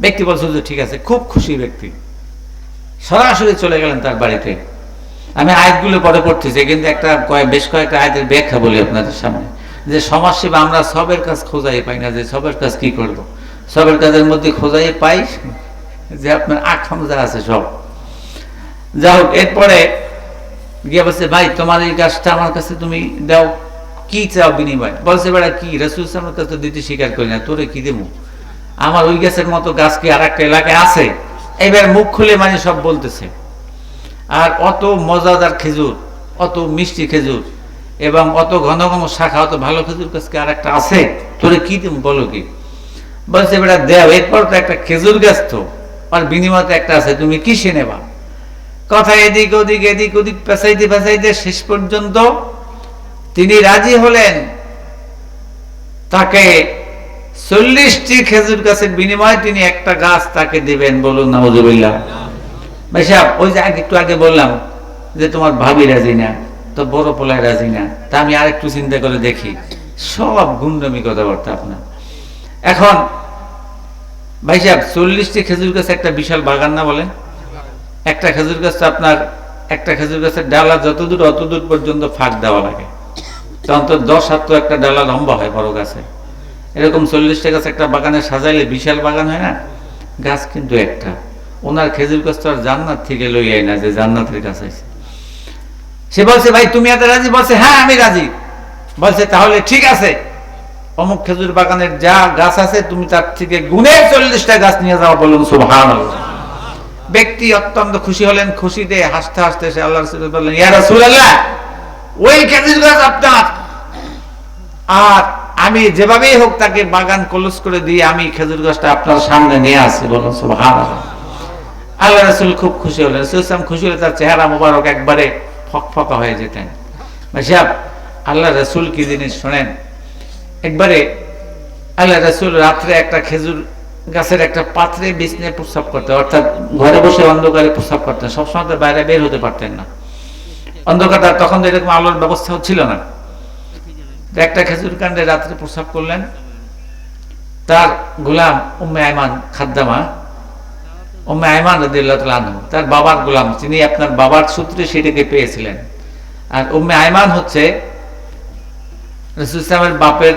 ব্যক্তি বলছে যে ঠিক আছে, খুব খুশি ব্যক্তি, সরাসরি চলে গেলেন তার বাড়িতে। আমি আয়াতগুলো পরে পড়তেছি, কিন্তু বেশ কয়েকটা আয়াতের ব্যাখ্যা বলি আপনাদের সামনে। যে সমাজসেবা আমরা সবের কাজ খোঁজাই পাই না, যে সবের কাজ কি করব, সবের কাজের মধ্যে খোঁজাই পাই যে আপনার আখাম যা আছে সব। যা হোক, এরপরে গিয়ে বলছে ভাই তোমার এই গাছটা আমার কাছে তুমি দাও, কি চাও বিনিময়? বলছে বেড়া কি, রাসূল সাল্লাল্লাহু আলাইহি ওয়াসাল্লামের কাছে দিতে স্বীকার করি না, তোরে কি দেবো? আমার ওই গাছের মতো গাছ কি আর একটা এলাকায় আছে? এবার মুখ খুলে মানে সব বলতেছে। আর অত মজাদার খেজুর, অত মিষ্টি খেজুর এবং অত ঘন ঘন শাখা, অত ভালো খেজুর গাছ কি আর একটা আছে? তোরে কি দেবো বলো কি? বলছে বেটা দেও, এরপর তো একটা খেজুর গাছ তো, আর বিনিময়তে একটা আছে, তুমি কিসে নেবা? কথা এদিক ওদিক এদিক ওদিক পেঁচাইতে পেঁচাইতে শেষ পর্যন্ত তিনি রাজি হলেন তাকে 40টি খেজুর গাছের বিনিময়ে তিনি একটা গাছ তাকে দিবেন। বলুন নাউজুবিল্লাহ। ভাই সাহেব, ওই যে একটু আগে বললাম যে তোমার ভাবি রাজি না, তো বড় পোলায় রাজি না, তা আমি আরেকটু চিন্তা করে দেখি, সব গুন্ডামি কথাবার্তা আপনার। এখন ভাই সাহেব, 40টি খেজুর গাছ একটা বিশাল বাগান না বলেন? একটা খেজুর গাছ, আপনার একটা খেজুর গাছের ডালা যতদূর অতদূর পর্যন্ত ফাঁক দেওয়া লাগে, তখন তো 10 হাত তো একটা ডালা লম্বা হয় বড় গাছে। এরকম 40টা গাছ একটা বাগানে সাজাইলে বিশাল বাগান হয় না? গাছ কিন্তু একটা। ওনার খেজুর গাছ তো আর জান্নাত থেকে লই আই না যে জান্নাতের গাছ আছে। সে বলছে ভাই তুমি এত রাজি? বলছে হ্যাঁ আমি রাজি। বলছে তাহলে ঠিক আছে, অমুক খেজুর বাগানের যা গাছ আছে তুমি তার থেকে গুণে 40টা গাছ নিয়ে যাও। বলুন সুবহানাল্লাহ। ব্যক্তি অত্যন্ত খুশি হলেন, খুশিতে হাসতে হাসতে সে আল্লাহর রাসূল বললেন ইয়া রাসূলুল্লাহ, ওই খেজুর গাছ আপনার, আর আমি যেভাবেই হোক তাকে বাগান ক্লোজ করে দিয়ে আমি খেজুর গাছটা আপনার সামনে নিয়ে আসি। বলুন সুবহানাল্লাহ। আল্লাহ রাসূল খুব খুশি হলেন। রাসূল খুশি হলে তার চেহারা মোবারক একবারে ফকফকা হয়ে যেতেন। ভাইসাব, আল্লাহ রাসূল কি জিনিস শোনেন। একবারে আল্লাহ রাসূল রাত্রে একটা খেজুর গাছের একটা পাত্রে বিছনে প্রস্রাব করতেন, অর্থাৎ ঘরে বসে অন্ধকারে প্রস্রাব করতেন। সবসময় তো বাইরে বের হতে পারতেন না, অন্ধকার, তখন তো এরকম আলোর ব্যবস্থাও ছিল না। একটা খেজুর কাণ্ডে রাত্রে প্রস্রাব করলেন। তার গোলাম উম্মে আয়মান খাদ্দামা, উম্মে আয়মান রাদিয়াল্লাহু তাআলা আনহা, তার বাবার গোলাম, তিনি আপনার বাবার সূত্রে সেটাকে পেয়েছিলেন। আর উম্মে আয়মান হচ্ছে রাসূল সাল্লাল্লাহু আলাইহি ওয়াসাল্লামের বাপের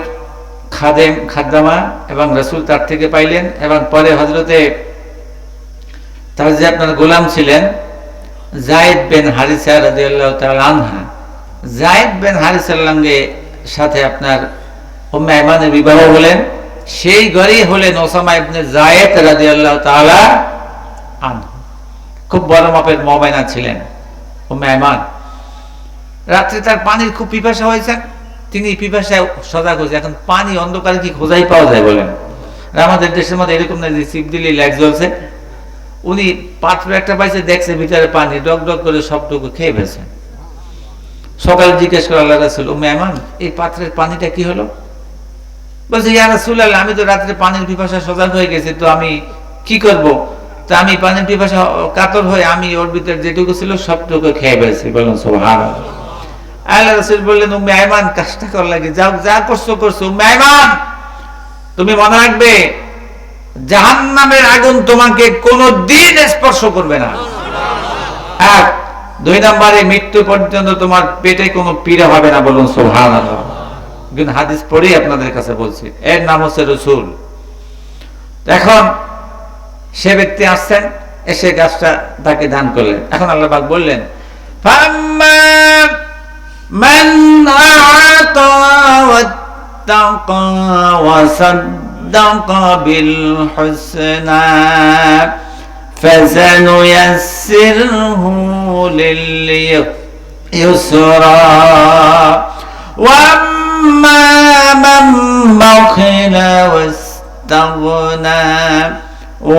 খাদেম, খাদ্দামা, এবং রাসূল তার থেকে পাইলেন। এবং পরে হযরতে তার যে আপনার গোলাম ছিলেন যায়েদ বিন হারিসা রাদিয়াল্লাহু তাআলা আনহা, যায়েদ বিন হারিসার সঙ্গে সাথে আপনার উম্মে আয়মানের বিবাহ হলেন। সেই ঘরেই হলেন ওসামা ইবনে যায়েদ রাদিয়াল্লাহু তাআলা আনহু। খুব বড় মাপের মওমেনা ছিলেন উম্মে আয়মান। রাত্রে তার পানির খুব পিপাসা হয়েছে, তিনি পিপাসায় সজাগ হয়েছে। এখন পানি অন্ধকারে কি খোঁজাই পাওয়া যায় বলেন? আমাদের দেশের মধ্যে এরকম না যে চিপ দিলে লাইট জ্বলছে। উনি পাত্র একটা পাইছে, দেখছে ভিতরে পানি, ডক ডক করে সবটুকু খেয়ে ফেলছে। সকালে জিজ্ঞেস করে আল্লাহ রাসূল, উম্মে আয়মান এই পাত্রের পানিটা কি হলো? বলছে ইয়া রাসূলুল্লাহ, আমি তো রাত্রে পানির পিপাসা সজাগ হয়ে গেছি, তো আমি কি করব? তা আমি পানির পিপাসা কাতর হয়ে আমি ওর ভিতরে যেটুকু ছিল সবটুকু খেয়ে ফেলছি। বলুন সুবহানাল্লাহ। আল্লাহ রাসূল বললেন উম্মে আয়মান কাজটা কর লাগে, যাও, যা করছো করছো। উম্মে আয়মান তুমি মনে রাখবে, জাহান্নামের আগুন তোমাকে কোনোদিন স্পর্শ করবে না। আর 2 নম্বরে মৃত্যু পর্যন্ত তোমার পেটে কোনো পীড়া হবে না। বলুন সুবহানাল্লাহ। কিন্তু হাদিস পড়েই আপনাদের কাছে বলছি, এর নাম হচ্ছে রাসূল। এখন সে ব্যক্তি আসছেন, এসে গাছটা তাকে দান করলেন। এখন আল্লাহ পাক বললেন ফাম্মা মান আতা ওয়াত্তাকা ওয়া সাদ্দাকা বিল হুসনা ফাসানুয়াসসিরহু লিল ইউসরা ওয়া আম্মা মান বাখিলা ওয়াস্তাগনা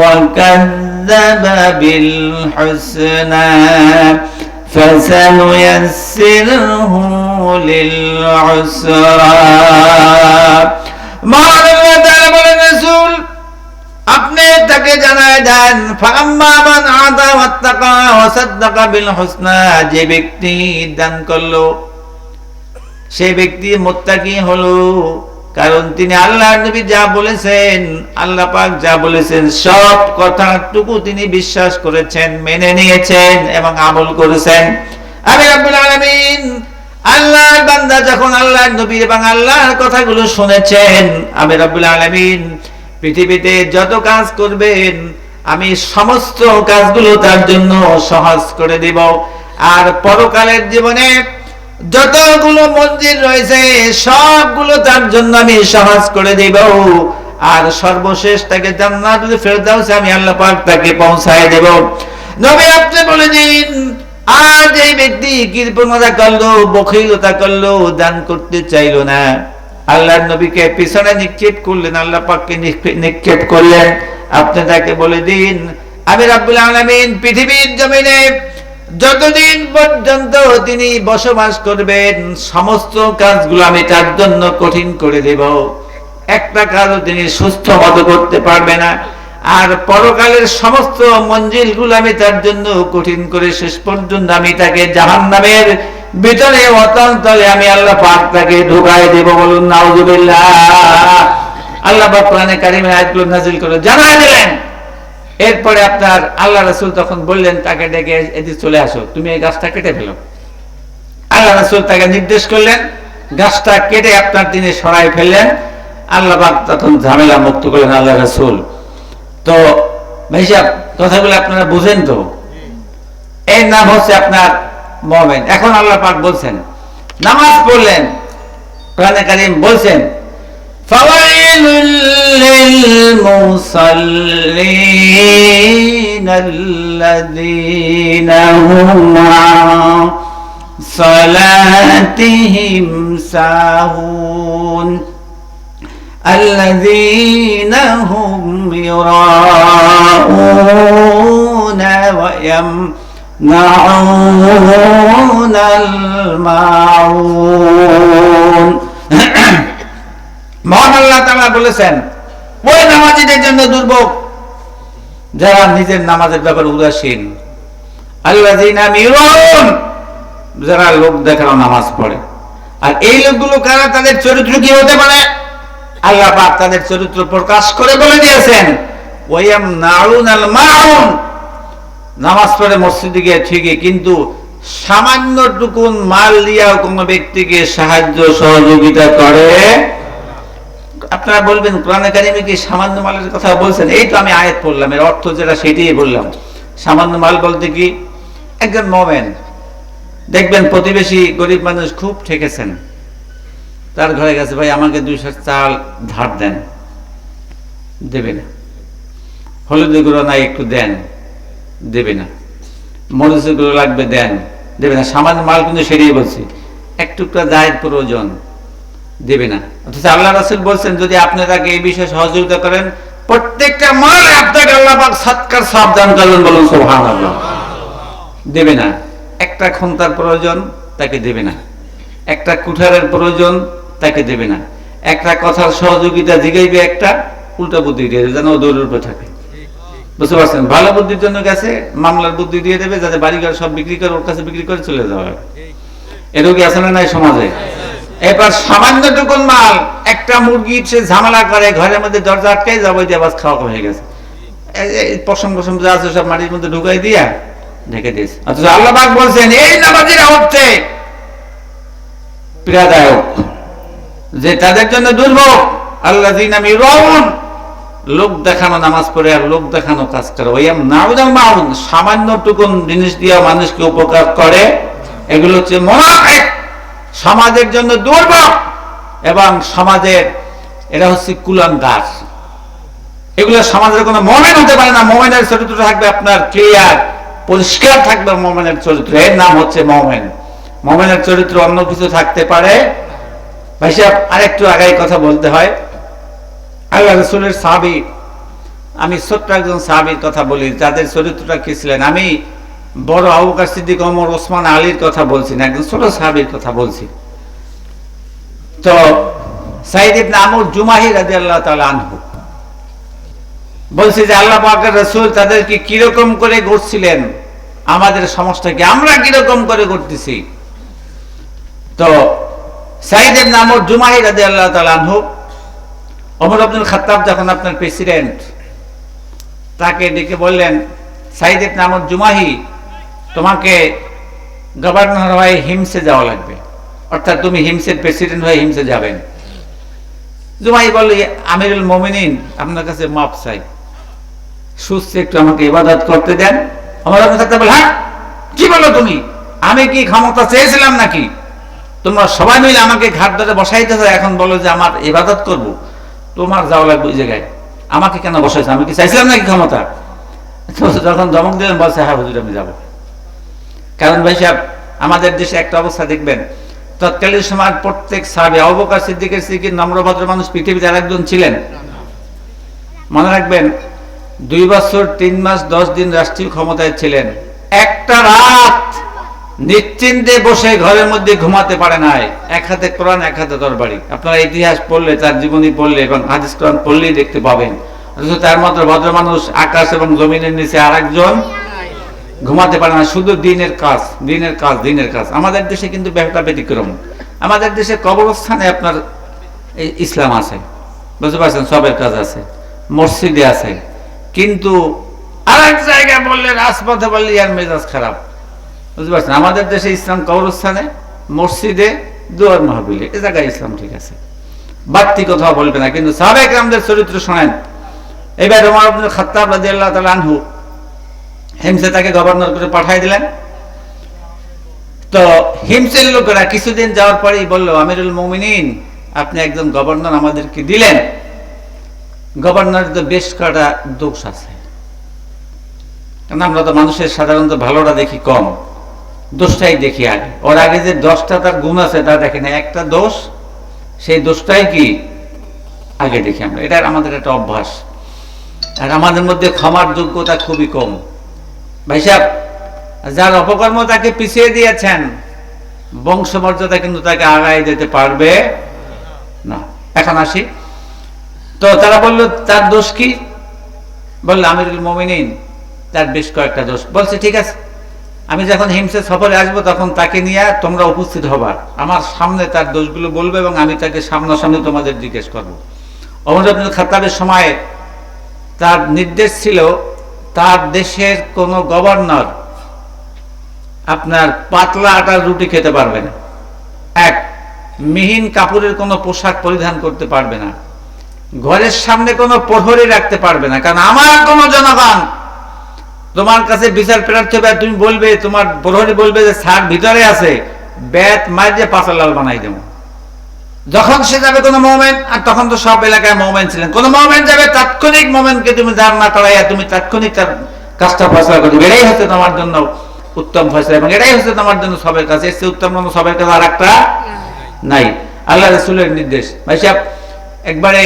وكذب بالحسنى فسنيسره للعسرى। আপনি তাকে জানায় দেন ফাম্মা মান আতা ওয়াত্তাকা ওয়া সাদ্দাকা বিল হুসনা, যে ব্যক্তি দান করলো সেই ব্যক্তি মুত্তাকি হলো, কারণ তিনি আল্লাহর নবী যা বলেছেন, আল্লাহ পাক যা বলেছেন সব কথাটুকু তিনি বিশ্বাস করেছেন, মেনে নিয়েছেন এবং আমল করেছেন। আমি রব্বুল আলামিন আল্লাহর বান্দা যখন আল্লাহর নবী এবং আল্লাহর কথাগুলো শুনেছেন, আমি রব্বুল আলামিন পৃথিবীতে যত কাজ করবেন আমি সমস্ত কাজগুলো তার জন্য সহজ করে দেব। আর পরকালের জীবনে যতগুলো মঞ্জিল রয়েছে সবগুলো তার জন্য আমি সহজ করে দেব। আর সর্বশেষ তাকে জান্নাতুল ফেরদাউসে আমি আল্লাহ পাক তাকে পৌঁছায় দেব। নবী আপনি বলে দিন, আর এই ব্যক্তি কৃপণতা করলো, বখিলতা করলো, দান করতে চাইলো না, আল্লাহর নবীকে পিছনে নিক্ষেপ করলেন, আল্লাহ পাককে নিক্ষেপ করলেন, আপনি তাকে বলে দিন আমি রাব্বুল আলামিন পৃথিবীর জমিনে যতদিন পর্যন্ত তিনি বসবাস করবেন সমস্ত কাজগুলো আমি তার জন্য কঠিন করে দেব, একটা কাজও তিনি সুস্থ মতো করতে পারবে না। আর পরকালের সমস্ত মঞ্জিলগুলো আমি তার জন্য কঠিন করে শেষ পর্যন্ত আমি তাকে জাহান্নামের ভিতরে অতন্তলে আমি আল্লাহ পাক তাকে ঢুকায় দেব। বলুন নাউজুবিল্লাহ। আল্লাহ পাক কোরআনে কারিমে আয়াতগুলো নাযিল করে জানায় দিলেন। এরপরে আপনার আল্লাহ রাসূল তখন বললেন তাকে ডেকে, এদিকে চলে আসো, তুমি এই গাছটা কেটে ফেলো। আল্লাহ রাসূল তাকে নির্দেশ করলেন, গাছটা কেটে আপনার তিনি সরাই ফেললেন। আল্লাহ পাক তখন ঝামেলা মুক্ত করলেন আল্লাহ রাসূল। তো ভাই সাহেব কথাগুলো আপনারা বুঝেন তো? এর নাম হচ্ছে আপনার মুমিন। এখন আল্লাহ পাক বলছেন, নামাজ পড়লেন, কোরআনে কারীম বলছেন ফাওয়াইলুল লিল মুসাল্লিন আল্লাযীনা হুম আন সালাতিহিম সাহুন الذين هم يراءون ويمنعون الماعون মহান আল্লাহ তাআলা বলেছেন ওই নামাজীদের জন্য দুর্ভোগ যারা নিজের নামাজের ব্যাপারে উদাসীন, আল্লাযীনা ইউরাউন যারা লোক দেখানো নামাজ পড়ে। আর এই লোকগুলো কারা, তাদের চরিত্র কি হতে পারে? আল্লাহ পাক তাদের চরিত্র প্রকাশ করে বলে দিয়েছেন ওয়ায়ামনাউনাল মাউন, নামাজ পড়ে মসজিদে গিয়ে ঠিকই, কিন্তু সামান্য টুকুন মাল দিয়েও কোন ব্যক্তিকে সাহায্য সহযোগিতা করে। আপনারা বলবেন কোরআনে কারিমে কি সামান্য মালের কথা বলছেন? এই তো আমি আয়াত পড়লাম, এর অর্থ যেটা সেটাই বললাম। সামান্য মাল বলতে কি, একজন মুমিন দেখবেন প্রতিবেশী গরিব মানুষ খুব ঠেকেছেন, তার ঘরে গেছে, ভাই আমাকে 200 চাল ধার দেন, দেবে না। হলুদের গুঁড়ো নাই একটু দেন, দেবে না। মরিচের গুঁড়ো লাগবে, দেন, দেবে না। সামান্য মাল কিন্তু সেটাই বলছি, এক টুকরা জায়েদ প্রয়োজন, দেবে না। অথচ আল্লাহ রাসূল বলছেন যদি আপনি তাকে এই বিষয়ে সহযোগিতা করেন প্রত্যেকটা মাল আপনাকে আল্লাহ পাক সদকার সওয়াব দান করবেন। বলুন সুবহানাল্লাহ। দেবে না। একটা খুন্তার প্রয়োজন, তাকে দেবে না। একটা কুঠারের প্রয়োজন, তাকে দেবে না। একটা কথার সহযোগিতা জিগাইবে, একটা উল্টা বুদ্ধি দিয়ে যেন দৌড়ের উপর থাকে, বুঝতে পারছেন? ভালো বুদ্ধির জন্য গেছে, মামলার বুদ্ধি দিয়ে দেবে যাতে বাড়িঘর সব বিক্রি করে ওর কাছে বিক্রি করে চলে যাওয়া। এরও কি আছে না নাই সমাজে? এবার সামান্য টুকুন মাল, একটা মুরগি সে ঝামেলা করে ঘরের মধ্যে দরজা আটকাই যাবো, দিয়ে আবার খাওয়া হয়ে গেছে, পশম পশম যা আছে সব মাটির মধ্যে ঢুকাই দিয়া ঢেকে দিয়েছে। অথচ আল্লাহ পাক বলছেন এই নামাজীরা হচ্ছে পীড়াদায়ক, যে তাদের জন্য দুর্ভোগ। আল্লাযীনা ইউরাউন, লোক দেখানো নামাজ পড়ে আর লোক দেখানো কাজ করে। ওয়ায়ামনাউনাল মাউন, সামান্য টুকুন জিনিস দিয়ে মানুষকে উপকার করে, এগুলো হচ্ছে মুনাফিক, সমাজের জন্য দুর্ভোগ এবং সমাজের এরা হচ্ছে কুলাঙ্গার। এগুলো সমাজের কোনো মুমিন হতে পারে না। মুমিনের চরিত্র থাকবে আপনার ক্লিয়ার, পরিষ্কার থাকবে মুমিনের চরিত্র, এর নাম হচ্ছে মুমিন। মুমিনের চরিত্র অন্য কিছু থাকতে পারে। ভাই সাহেব আরেকটু আগে কথা বলতে হয়। আল্লাহ রাসূলের সাহাবী, আমি ছোট্ট একজন সাহাবীর কথা বলি, যাদের চরিত্রটা কি ছিলেন। আমি বড় আবু বকর সিদ্দিক, ওমর, ওসমান, আলীর কথা বলছি না, একজন ছোট সাহাবীর কথা বলছি। তো সাঈদ ইবনে আমর জুমাহি রাদিয়াল্লাহু তাআলা আনহু বলছে যে আল্লাহ পাকের রাসূল তাদেরকে কিরকম করে গড়ছিলেন, আমাদের সমাজটাকে আমরা কিরকম করে গড়তেছি। তো সাঈদ ইবনে আমর জুমাহি রাদিয়াল্লাহু তাআলা আনহু ওমর আব্দুল খাত্তাব যখন আপনার প্রেসিডেন্ট, তাকে ডেকে বললেন, সাইদ ইবনে আমর জুমাহি, তোমাকে গভর্নর হয়ে হিমসে যাওয়া লাগবে, অর্থাৎ তুমি হিমসের প্রেসিডেন্ট হয়ে হিমসে যাবেন। জুমাহি বলল, আমিরুল মুমিনিন, আপনার কাছে মাপ চাই, সুস্থ একটু আমাকে ইবাদত করতে দেন। ওমর আব্দুল খাত্তাব বলল, হ্যাঁ কি বলো তুমি, আমি কি ক্ষমতা চেয়েছিলাম নাকি? তোমরা সবাই মিলে আমাকে ঘাট ধরে বসাইতেছ, এখন বলো যে আমার ইবাদত করব, তোমার যাওয়া লাগবে ওই জায়গায়, আমাকে কেন বসাইছো? আমি কি চাইছিলাম নাকি ক্ষমতা? যখন ধমক দিলেন বলছে, হ্যাঁ হুজুর আমি যাবো। কারণ ভাই সাহেব, আমাদের দেশে একটা অবস্থা দেখবেন, তৎকালীন সময় প্রত্যেক সাহাবী, আবু বকর সিদ্দিকের থেকে নম্রভদ্র মানুষ পৃথিবীতে আরেকজন ছিলেন। মনে রাখবেন, 2 বছর 3 মাস 10 দিন রাষ্ট্রীয় ক্ষমতায় ছিলেন, একটা রাত নিশ্চিন্তে বসে ঘরের মধ্যে ঘুমাতে পারে নাই, এক হাতে কোরআন এক হাতে তরবারি। আপনারা ইতিহাস পড়লে, তার জীবনী পড়লে এবং হাদিস কোরআন পড়লেই দেখতে পাবেন। তার মতো ভদ্র মানুষ আকাশ এবং জমিনের নিচে আরেকজন ঘুমাতে পারে না, শুধু দিনের কাজ, দিনের কাজ, দিনের কাজ। আমাদের দেশে কিন্তু ব্যাপারটা ব্যতিক্রম। আমাদের দেশে কবরস্থানে আপনার ইসলাম আছে, বুঝতে পারছেন, সবের কাজ আছে, মসজিদে আছে, কিন্তু আরেক জায়গায় বললে, রাজপথে বললে ইয়ার মেজাজ খারাপ, বুঝতে পারছেন। আমাদের দেশে ইসলাম কবরস্থানে, মসজিদে, দুয়ার মাহফিলে, এ জায়গায় ইসলাম ঠিক আছে, বাড়তি কথা বলবে না। কিন্তু সাহাবায়ে কেরামদের চরিত্র শোনেন। এবার ওমর ইবনে খাত্তাব রাদিয়াল্লাহু তাআলা আনহু হিমসে তাকে গভর্নর করে পাঠিয়ে দিলেন। তো হিমসের লোকেরা কিছুদিন যাওয়ার পরেই বলল, আমিরুল মুমিনিন, আপনি একজন গভর্নর আমাদেরকে দিলেন, গভর্নর তো বেশ কটা দোষ আছে, কারণ আমরা তো মানুষের সাধারণত ভালোটা দেখি কম, দোষটাই দেখি আগে। ওর আগে যে 10টা তার গুণ আছে তা দেখি না, একটা দোষ, সেই দোষটাই কি আগে দেখি আমরা। এটা আমাদের একটা অভ্যাস, আর আমাদের মধ্যে ক্ষমার যোগ্যতা খুবই কম। ভাই সাহেব, যার অপকর্ম তাকে পিছিয়ে দিয়েছেন, বংশমর্যাদা কিন্তু তাকে আগায় যেতে পারবে না। এখন আসি, তো তারা বলল তার দোষ কি? বলল আমিরুল মুমিনিন, তার বেশ কয়েকটা দোষ। বলছে ঠিক আছে, আমি যখন হিমসে সফরে আসবো তখন তাকে নিয়ে তোমরা উপস্থিত হবা, আমার সামনে তার দোষগুলো বলবে এবং আমি তাকে সামনাসামনি তোমাদের জিজ্ঞেস করবো। ওমর ইবনে খাত্তাবের সময় তার নির্দেশ ছিল, তার দেশের কোন গভর্নর আপনার পাতলা আটার রুটি খেতে পারবে না, এক, মিহিন কাপড়ের কোনো পোশাক পরিধান করতে পারবে না, ঘরের সামনে কোনো প্রহরী রাখতে পারবে না। কারণ আমার কোন জনগণ তোমার কাছে বিচার প্রার্থী হবে, তুমি বলবে, তোমার প্রহরী বলবে যে স্যার ভিতরে আছে, ব্যাট মারিয়ে পাঁচা লাল বানাই দেবো। যখন সে যাবে কোনো মোমেন্ট, আর তখন তো সব এলাকায় মোমেন্ট ছিলেন, কোন মোমেন্ট যাবে, তাৎক্ষণিক মোমেন্টকে তুমি দাঁড় না করাইয়া তুমি তাৎক্ষণিক তার কাজটা ফয়সালা করবে। এটাই হচ্ছে তোমার জন্য উত্তম ফয়সালা, এবং এটাই হচ্ছে তোমার জন্য সবের কাজ। এর চেয়ে উত্তম সবের কাজ আর একটা নাই, আল্লাহ রাসূলের নির্দেশ। ভাই সাহেব, একবারে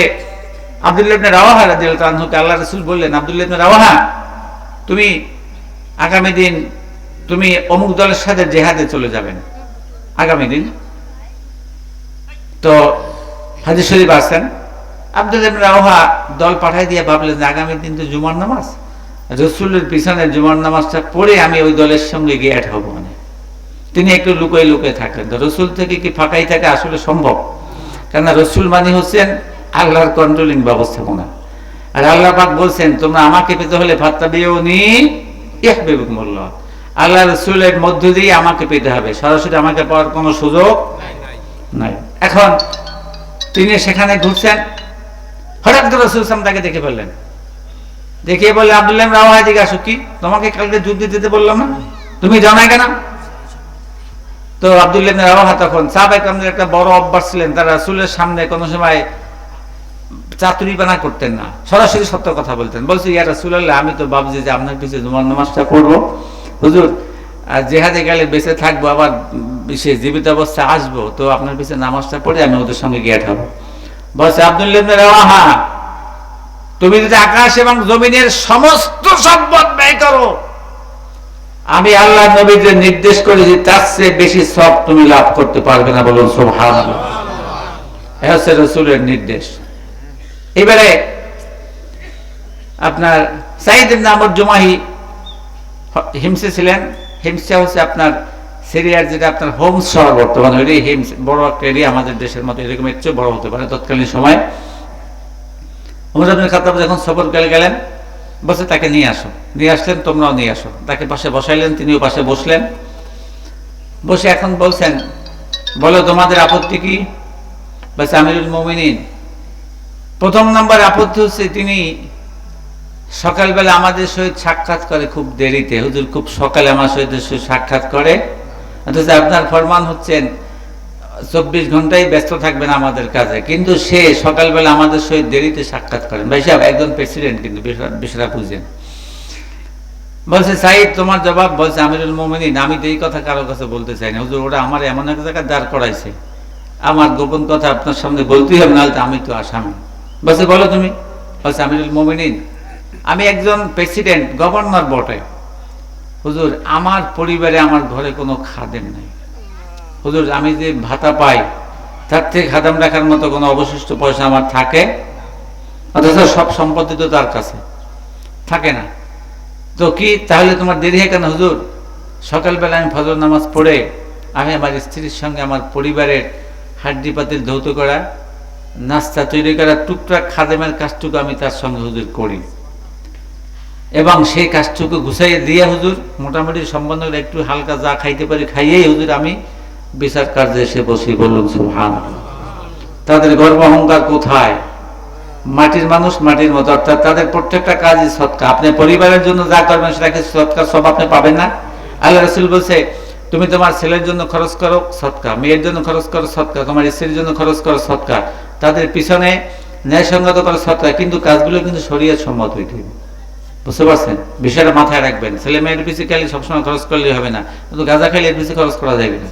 আব্দুল্লাহ ইবনে রাওয়াহা রাদিয়াল্লাহু আনহুকে আল্লাহ রাসূল বললেন, আব্দুল্লাহ ইবনে রাওয়াহা, তুমি আগামী দিন তুমি অমুক দলের সাথে জিহাদে চলে যাবেন আগামী দিন। তো হাদিস শরীফ আছেন, আব্দুল্লাহ ইবনে রাওয়াহা দল পাঠাই দিয়ে ভাবলেন যে আগামী দিন তো জুমার নামাজ, রাসূলের পিছনে জুমার নামাজটা পড়ে আমি ওই দলের সঙ্গে গিয়ে অ্যাড হব। মানে তিনি একটু লুকিয়ে লুকিয়ে থাকলেন। তো রাসূল থেকে কি ফাঁকাই থাকে? আসলে সম্ভব, কেননা রাসূল মানে হচ্ছেন আল্লাহর কন্ট্রোলিং ব্যবস্থাপনা। আর আল্লাহ পাক বলছেন, তোমরা আমাকে পেতে হলে ফাত্তাবিউনি ইহবিবকুমুল্লাহ, আল্লাহ রাসূলের মধ্য দিয়ে আমাকে পেতে হবে, সরাসরি আমাকে পাওয়ার কোনো সুযোগ নাই। এখন তিনি সেখানে ঘুরছেন, হঠাৎ করে রাসূল সাল্লাল্লাহু আলাইহি ওয়াসাল্লাম তাকে দেখে ফেললেন। দেখে বললেন, আব্দুল্লাহ ইবনে রাওয়াহা, এদিকে আসো। কি, তোমাকে কালকে যুদ্ধ দিতে বললাম না, তুমি যাও না কেন? তো আব্দুল্লাহ ইবনে রাওয়াহা তখন, সাহাবায়ে কেরামদের একটা বড় অভ্যাস ছিলেন, তারা রাসূলের সামনে কোনো সময় চাতুরিপানা করতেন না, সরাসরি সত্য কথা বলতেন। বলছে, ইয়া রাসূলুল্লাহ, আমি তো ভাবছি যে আপনার পিছনে জুমার নামাজটা পড়বো, হুজুর জিহাদে গেলে বেঁচে থাকবো, আবার সে জীবিত অবস্থা আসবো, তো আপনার পিছনে নামাজটা পড়ে আমি ওদের সঙ্গে গিয়ে থাকবো। বলছে, আব্দুল্লাহ ইবনে রাওয়াহা, তুমি যদি আকাশ এবং জমিনের সমস্ত সম্পদ ব্যয় করো, আমি আল্লাহ নবীকে নির্দেশ করেছি তার চেয়ে বেশি সওয়াব তুমি লাভ করতে পারবে না। বলুন সুবহানাল্লাহ। এটা হচ্ছে রাসূলের নির্দেশ। এবারে আপনার সাইদ ইবনে আমর জুমাহি হিমসে ছিলেন। হিমসে হচ্ছে আপনার সিরিয়ার যেটা আপনার হোমস শহর বর্তমানে, ওইটাই হিমস, বড় একটা এরিয়া, আমাদের দেশের মতো এরকম একটু বড় হতে পারে তৎকালীন সময়। ওমর ইবনে খাত্তাব যখন সফর করে গেলেন, বলছে তাকে নিয়ে আসো। নিয়ে আসলেন, তোমরাও নিয়ে আসো। তাকে পাশে বসাইলেন, তিনিও পাশে বসলেন। বসে এখন বলছেন, বলো তোমাদের আপত্তি কি? বলছে আমিরুল মুমিনিন, প্রথম নম্বর আপত্তি হচ্ছে তিনি সকালবেলা আমাদের সহিত সাক্ষাৎ করে খুব দেরিতে। হুজুর খুব সকালে আমার সহিত সাক্ষাৎ করে, অথচ আপনার ফরমান হচ্ছেন 24 ঘন্টাই ব্যস্ত থাকবেন আমাদের কাজে, কিন্তু সে সকালবেলা আমাদের সহিত দেরিতে সাক্ষাৎ করেন। ভাই সাহেব, একজন প্রেসিডেন্ট কিন্তু বিষয়টা বুঝেন। বলছে সাইদ তোমার জবাব? বলছে আমিরুল মুমিনিন, আমি তো এই কথা কারো কাছে বলতে চাই না হুজুর, ওরা আমার এমন এক জায়গায় দাঁড় করাইছে, আমার গোপন কথা আপনার সামনে বলতেই হবে, নাহলে আমি তো আসামি। বলছে বলো তুমি। বলছে আমিরুল মুমিনিন, আমি একজন প্রেসিডেন্ট, গভর্নর বটে হুজুর, আমার পরিবারে আমার ঘরে কোনো খাদেম নাই হুজুর, আমি যে ভাতা পাই তার থেকে খাদেম রাখার মতো কোনো অবশিষ্ট পয়সা আমার থাকে, অথচ সব সম্পত্তি তো তার কাছে থাকে না। তো কি তাহলে তোমার দেরি হয় কেন হুজুর? সকালবেলা আমি ফজর নামাজ পড়ে আমি আমার স্ত্রীর সঙ্গে আমার পরিবারের হাড্ডি পাতিল ধৌত করা, নাস্তা তৈরি করা, টুকটাক খাদেমের কাজটুকু আমি তার সঙ্গে হুজুর করি, এবং সেই কাজটুকু গুছাইয়ে দিয়ে হুজুর মোটামুটি সম্বন্ধ একটু হালকা যা খাইতে পারি খাইয়েই হুজুর আমি বিচার কার্যে এসে বসি। বলুন সুবহানাল্লাহ। তাদের গর্ব অহংকার কোথায়? মাটির মানুষ মাটির মতো, অর্থাৎ তাদের প্রত্যেকটা কাজই সদকা। আপনি পরিবারের জন্য যা করবেন সেটাকে সদকা সব আপনি পাবেন না। আল্লাহ রাসূল বলছে, তুমি তোমার ছেলের জন্য খরচ করো সদকা, মেয়ের জন্য খরচ করো সদকা, তোমার স্ত্রীর জন্য খরচ করো সদকা, তাদের পিছনে ন্যায়সঙ্গত করো সদকা, কিন্তু কাজগুলো কিন্তু শরীয়ত সম্মত হইতে হবে। বুঝতে পারছেন? বিষয়টা মাথায় রাখবেন। ছেলে মেয়ের পিছিয়ে খালি সবসময় খরচ করলে হবে না, কিন্তু গাঁজা খাইলে এর পিছিয়ে খরচ করা যাবে না,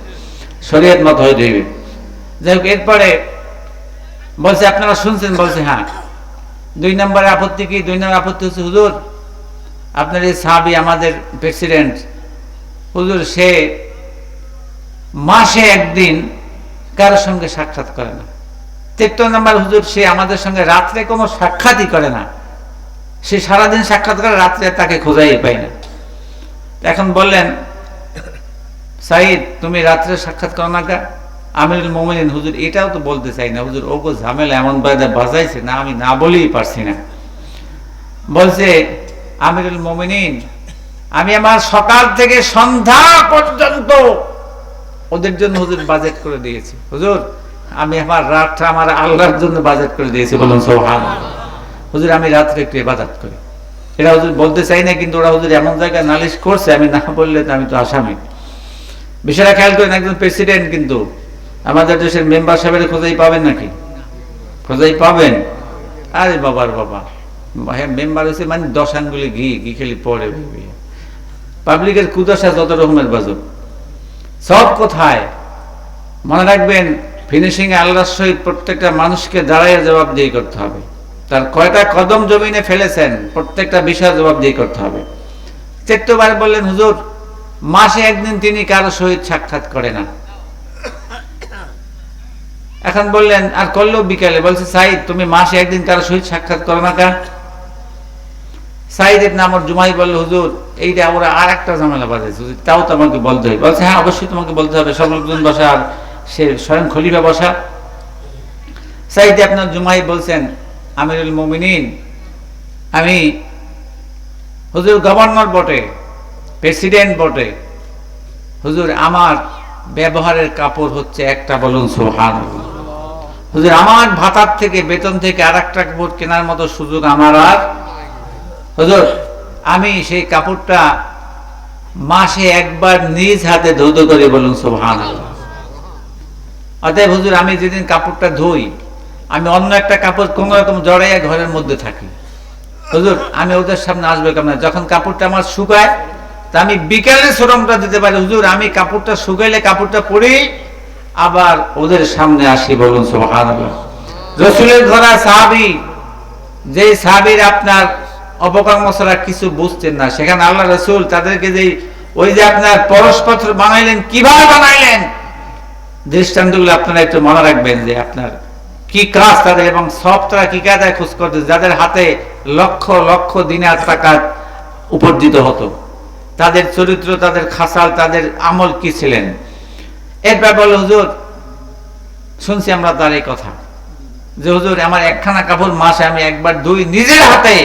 শরীয়ত মত হয়ে যাবে। যাই হোক, এরপরে বলছে আপনারা শুনছেন? বলছে হ্যাঁ। 2 নম্বরের আপত্তি কি? 2 নম্বর আপত্তি হচ্ছে হুজুর আপনার এই সাহাবী আমাদের প্রেসিডেন্ট হুজুর, সে মাসে একদিন কারোর সঙ্গে সাক্ষাৎ করে না। 73 নম্বর হুজুর, সে আমাদের সঙ্গে রাত্রে কোনো সাক্ষাৎই করে না, সে সারাদিন সাক্ষাৎ করে, রাত্রে তাকে খোঁজাই পাই না। এখন বললেন সাইদ তুমি রাত্রে সাক্ষাৎ করো না কা? আমিরুল মুমিনিন, হুজুর এটাও তো বলতে চাই না হুজুর, ওগো ঝামেলা এমন বাজাইছে না, আমি না বলেই পারছি না। বলছে আমিরুল মুমিনিন, আমি আমার সকাল থেকে সন্ধ্যা পর্যন্ত ওদের জন্য হুজুর বাজেট করে দিয়েছি হুজুর, আমি আমার রাতটা আমার আল্লাহর জন্য বাজেট করে দিয়েছি। বলুন সুবহানাল্লাহ। হুজুর আমি রাত্রে একটু ইবাদত করি। এটা হুজুর বলতে চাই না, কিন্তু ওরা হুজুর এমন জায়গায় নালিশ করছে, আমি না বললে তো আমি তো আসামি। বিষয়টা খেয়াল করেন, একজন প্রেসিডেন্ট, কিন্তু আমাদের দেশের মেম্বার সাহেবের খোঁজাই পাবেন নাকি? খোঁজাই পাবেন? আরে বাবার বাবা, হ্যাঁ মেম্বার হয়েছে মানে 10 আঙ্গুলে ঘি খেলি পড়ে। পাবলিকের কুদশা যত রকমের বাজু সব কোথায় মনে রাখবেন। ফিনিশিং এ আল্লাহর সহিত প্রত্যেকটা মানুষকে দাঁড়াইয়া জবাবদিহি করতে হবে। তার কয়টা কদম জমিনে ফেলেছেন প্রত্যেকটা বিষয় জবাবদিহি করতে হবে। 4 বার বললেন হুজুর মাসে একদিন তিনি কারো সহিত সাক্ষাৎ করে না। এখন বললেন আর করলেও বিকালে। বলছে সাইদ তুমি মাসে একদিন কারো সহিত সাক্ষাৎ করো না কা? সাইদ ইবনে আমর জুমাই বলল হুজুর এইটা ওরা আর একটা ঝামেলা বাজাইছে, তাও তো আমাকে বলতে হবে। বলছে হ্যাঁ অবশ্যই তোমাকে বলতে হবে, সব লোকজন বসা আর সে স্বয়ং খলিফা বসা। সাইদ ইবনে জুমাই বলছেন আমিরুল মুমিনিন, আমি হুজুর গভর্নর বটে, প্রেসিডেন্ট বটে হুজুর, আমার ব্যবহারের কাপড় হচ্ছে একটা। বলুন সুবহানাল্লাহ। হুজুর আমার ভাতার থেকে বেতন থেকে আর একটা কাপড় কেনার মতো সুযোগ আমার আর হুজুর, আমি সেই কাপড়টা মাসে একবার নিজ হাতে ধৌত করি। বলুন সুবহানাল্লাহ। অতএব হুজুর আমি যেদিন কাপড়টা ধুই আমি অন্য একটা কাপড় কোন রকম জড়াইয়া ঘরের মধ্যে থাকি হুজুর, আমি ওদের সামনে আসবে কেমন? যখন কাপড়টা আমার শুকায় তা আমি বিকালে শ্রমটা দিতে পারি হুজুর, আমি কাপড়টা শুকাইলে কাপড়টা পরি আবার ওদের সামনে আসি। বলুন সুবহানাল্লাহ। রাসূলের ঘোড়া সাহাবী, যে সাহাবীর আপনার অপকর্ম ছাড়া কিছু বুঝতেন না, সেখানে আল্লাহ রাসূল তাদেরকে যে ওই যে আপনার পরশপত্র বানাইলেন, কিভাবে বানাইলেন দৃষ্টান্তগুলো আপনারা একটু মনে রাখবেন, যে আপনার কি কাজ তাদের এবং সব তারা কি কায়দায় খোঁজ করতে, যাদের হাতে লক্ষ লক্ষ দিনার টাকা উপার্জিত হতো, তাদের চরিত্র, তাদের খাসাল, তাদের আমল কি ছিলেন। এরপর বল হুজুর শুনছি আমরা তার এই কথা, যে হুজুর আমার একখানা কাপড় মাসে আমি একবার ধুই নিজের হাতে,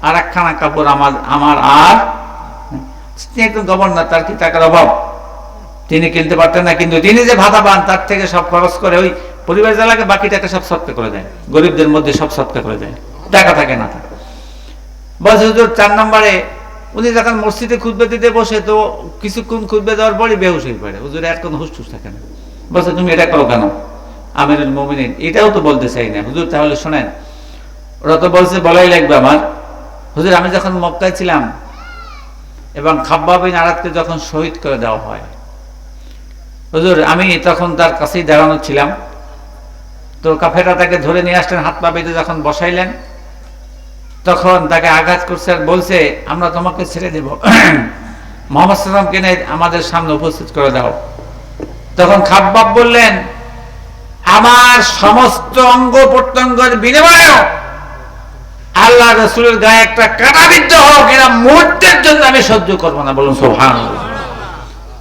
আর একখানা কাপড় আমার আর তিনি একজন গভর্নর, তার কি টাকার অভাব, তিনি কিনতে পারতেন না, কিন্তু তিনি যে ভাতা পান তার থেকে সব খরচ করে ওই পরিবার জ্বালাকে বাকি টাকা সব সৎকা করে দেয়, গরিবদের মধ্যে সব সৎকা করে দেয়, টাকা থাকে না। বলছে হুজুর 4 নম্বরে উনি যখন মসজিদে খুতবা দিতে বসে, তো কিছুক্ষণ খুতবা দেওয়ার পরই বেহুশ হয়ে পড়ে, হুজুর আর কোনো হুশ থাকে না। বলছে তুমি এটা করো কেন আমিরুল মুমিনিন? এটাও তো বলতে চাই না। হুজুর তাহলে শোনেন। ওরা তো বলছে বলাই লাগবে আমার। হুজুর আমি যখন মক্কায় ছিলাম এবং খাব্বাব বিন আরাদকে যখন শহীদ করে দেওয়া হয়, হুজুর আমি তখন তার কাছেই দাঁড়ানো ছিলাম। তো কাফেররা তাকে ধরে নিয়ে আসলেন, হাত পা বেঁধে যখন বসাইলেন, তখন তাকে আঘাত করছে আর বলছে আমরা তোমাকে ছেড়ে দেব, মুহাম্মদ সাল্লাল্লাহু আলাইহি ওয়াসাল্লামকে নিয়ে আমাদের সামনে উপস্থিত করে দাও। তখন খাব্বাব বললেন আমার সমস্ত অঙ্গ প্রত্যঙ্গের বিনিময়ে আল্লাহ রাসূলের গায়ে একটা কাঁটা বিদ্ধ হোক, এরা মুহূর্তের জন্য আমি সহ্য করবো না। বলুন সুবহানাল্লাহ।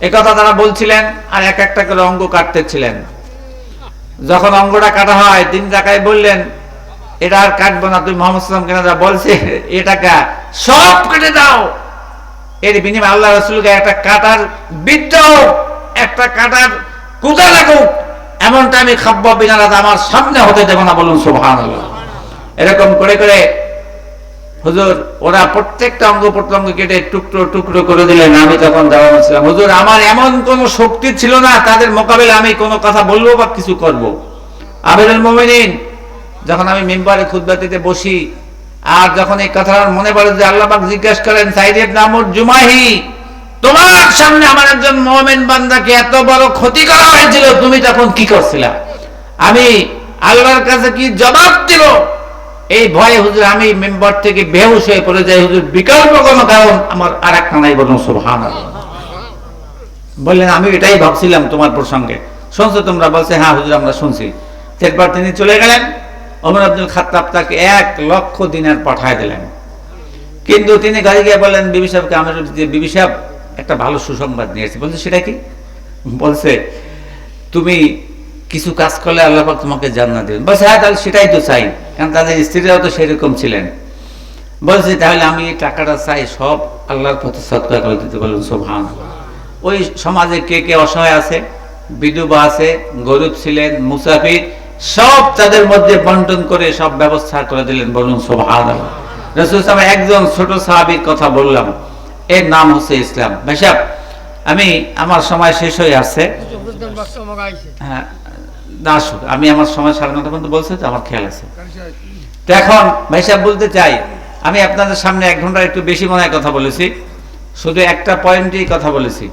এই কথা তারা বলছিলেন আর এক একটা করে অঙ্গ কাটতেছিলেন। যখন অঙ্গটা কাটা হয়, তিনি তাকায় বললেন এটা আর কাটবো না, তুমি মুহাম্মদ সাল্লাল্লাহু আলাইহি ওয়াসাল্লাম বলছে এটাকে সব কেটে দাও, এর বিনিময়ে আল্লাহ রাসূলের গায়ে একটা কাঁটার বিদ্ধ হোক, একটা কাঁটার কুঁতা লাগুক, এমনটা আমি খাব্বাব বিন আরাদ আমার সামনে হতে দেব না। বলুন সুবহানাল্লাহ। এরকম করে করে হুজুর ওরা প্রত্যেকটা অঙ্গ প্রত্যঙ্গ কেটে টুকরো টুকরো করে দিলেন। আমি তখন দাঁড়ানো ছিলাম। হুজুর আমার এমন কোন শক্তি ছিল না তাদের মোকাবিলায় আমি কোনো কথা বলবো বা কিছু করব। আমিরুল মুমিনিন যখন আমি মিম্বারে খুতবা দিতে বসি, আর যখন এই কথা মনে পড়ে যে আল্লাহ পাক জিজ্ঞাসা করেন সাইদ ইবনে আমর জুমাহি, তোমার সামনে আমার একজন মুমিন বান্দাকে এত বড় ক্ষতি করা হয়েছিল, তুমি তখন কি করছিলা? আমি আল্লাহর কাছে কি জবাব দিব? এই ভয়ে হুজুর আমি মেম্বার থেকে বেহুশ হয়ে পড়ে যাই। হুজুর বিকল্প কোনো কারণ আমার আর একটা নাই। বলুন সুবহানাল্লাহ। বললেন আমি এটাই ভাবছিলাম তোমার প্রসঙ্গে, শুনছো তোমরা? বলছে হ্যাঁ হুজুর আমরা শুনছি। এরপর তিনি চলে গেলেন। ওমর আব্দুল খাত্তাব তাকে 1 লক্ষ দিনার পাঠায় দিলেন। কিন্তু তিনি গাড়ি গিয়ে বললেন বিবি সাহেবকে, আমার বিবি সাহেব একটা ভালো সুসংবাদ নিয়েছি। বলছে সেটা কি? বলছে তুমি কিছু কাজ করলে আল্লাহ পাক তোমাকে জান্নাত দেবেন। বলছে হ্যাঁ তাহলে সেটাই তো চাই, কারণ তাদের স্ত্রীরাও তো সেরকম ছিলেন। বলছে তাহলে আমি এই টাকাটা চাই সব আল্লাহর পথে সদকা করে দিতে। বলুন সুবহানাল্লাহ। ওই সমাজে কে কে অসহায় আছে, বিধবা আছে, গরিব ছিলেন, মুসাফির, সব তাদের মধ্যে বন্টন করে সব ব্যবস্থা করে দিলেন। বলুন সুবহানাল্লাহ। রাসূল সাল্লাল্লাহু আলাইহি ওয়াসাল্লাম একজন ছোট সাহাবীর কথা বললাম, এর নাম হচ্ছে ইসলাম। ভাই সাহেব আমি আমার সময় শেষ হয়ে আসছে। হ্যাঁ আসুক, আমি আমার সময় 9:30 পর্যন্ত বলছে তো আমার খেয়াল আছে। তো এখন ভাই সাহেব বলতে চাই, আমি আপনাদের সামনে 1 ঘন্টার একটু বেশি মনে হয় কথা বলেছি, শুধু একটা পয়েন্টেই কথা বলেছি।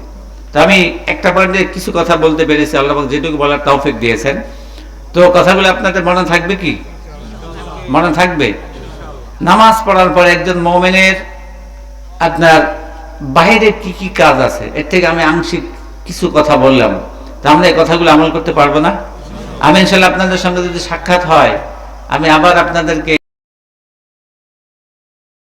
তো আমি একটা পয়েন্টে কিছু কথা বলতে পেরেছি, আল্লাহ পাক যেটুকু বলার তৌফিক দিয়েছেন। তো কথাগুলো আপনাদের মনে থাকবে কি? মনে থাকবে? নামাজ পড়ার পর একজন মুমিনের আপনার বাইরে কি কি কাজ আছে, এর থেকে আমি আংশিক কিছু কথা বললাম। তা আমরা এই কথাগুলো আমল করতে পারবো না? আমি ইনশাআল্লাহ আপনাদের সঙ্গে যদি সাক্ষাৎ হয়, আমি আবার আপনাদেরকে